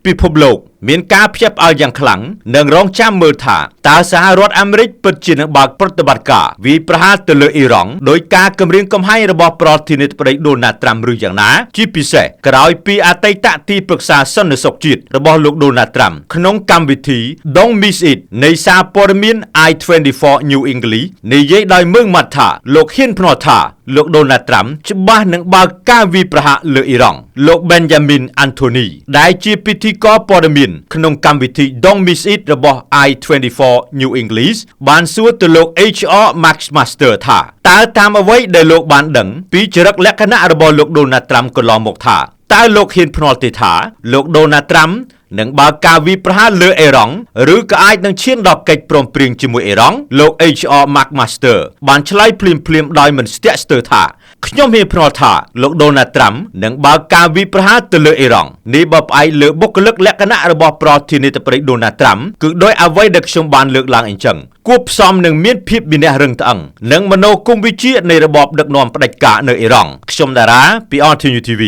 ពិភពលោកមានការភ្ជាប់ឲ្យយ៉ាងខ្លាំងនិងរងចាំមើលថាតើសហរដ្ឋអាមេរិកពិតជានឹងបើកប្រតិបត្តិការវាយប្រហារទៅលើអ៊ីរ៉ង់ដោយការគម្រាមកំហែងរបស់ប្រធានាធិបតីដូណាល់ត្រាំឬយ៉ាងណាជាពិសេសក្រោយពីអតីតទីប្រឹក្សាសន្តិសុខជាតិរបស់លោកដូណាល់ត្រាំក្នុងកម្មវិធី Don't Miss It នៃសារព័ត៌មាន I-24 New English និយាយដោយមើងម៉ាត់ថាលោកហ៊ានភ្នាល់ថាលោកដូណាល់ត្រាំច្បាស់នឹងបើកការវាយប្រហារលើអ៊ីរ៉ង់លោក Benjamin Anthony ដែលជាពិធីករព័ត៌មានក្នុងកម្មវិធី Don't Miss It របស់ I-24 New English បានសួរទៅលោក HR Max Master ថាតើតាមអ្វីដែលលោកបានដឹងពីចរិតលក្ខណៈរបស់លោកដូណាល់ត្រាំកន្លងមកថាតើលោកហ៊ានភ្នាល់ទេថាលោកដូណាល់ត្រាំនឹងបើកការវាយប្រហារលើអ៊ីរ៉ង់ឬក៏អាចនឹងឈានដល់កិច្ចព្រមព្រៀងជាមួយអ៊ីរ៉ង់លោក HR Mark Master បានឆ្លើយភ្លាមៗដោយមិនស្ទាក់ស្ទើរថាខ្ញុំហ៊ានភ្នាល់ថាលោកដូណាល់ត្រាំនឹងបើកការវាយប្រហារទៅលើអ៊ីរ៉ង់នេះបើផ្អែកលើបុគ្គលិកលក្ខណៈរបស់ប្រធានាធិបតីដូណាល់ត្រាំគឺដោយអ្វីដែលខ្ញុំបានលើកឡើងអញ្ចឹងគួបផ្សំនឹងមានភាពវិន័យរឹងត្អឹងនិងមនោគមវិជ្ជានៃរបបដឹកនាំផ្ដាច់ការនៅអ៊ីរ៉ង់ខ្ញុំតារាពី RTU TV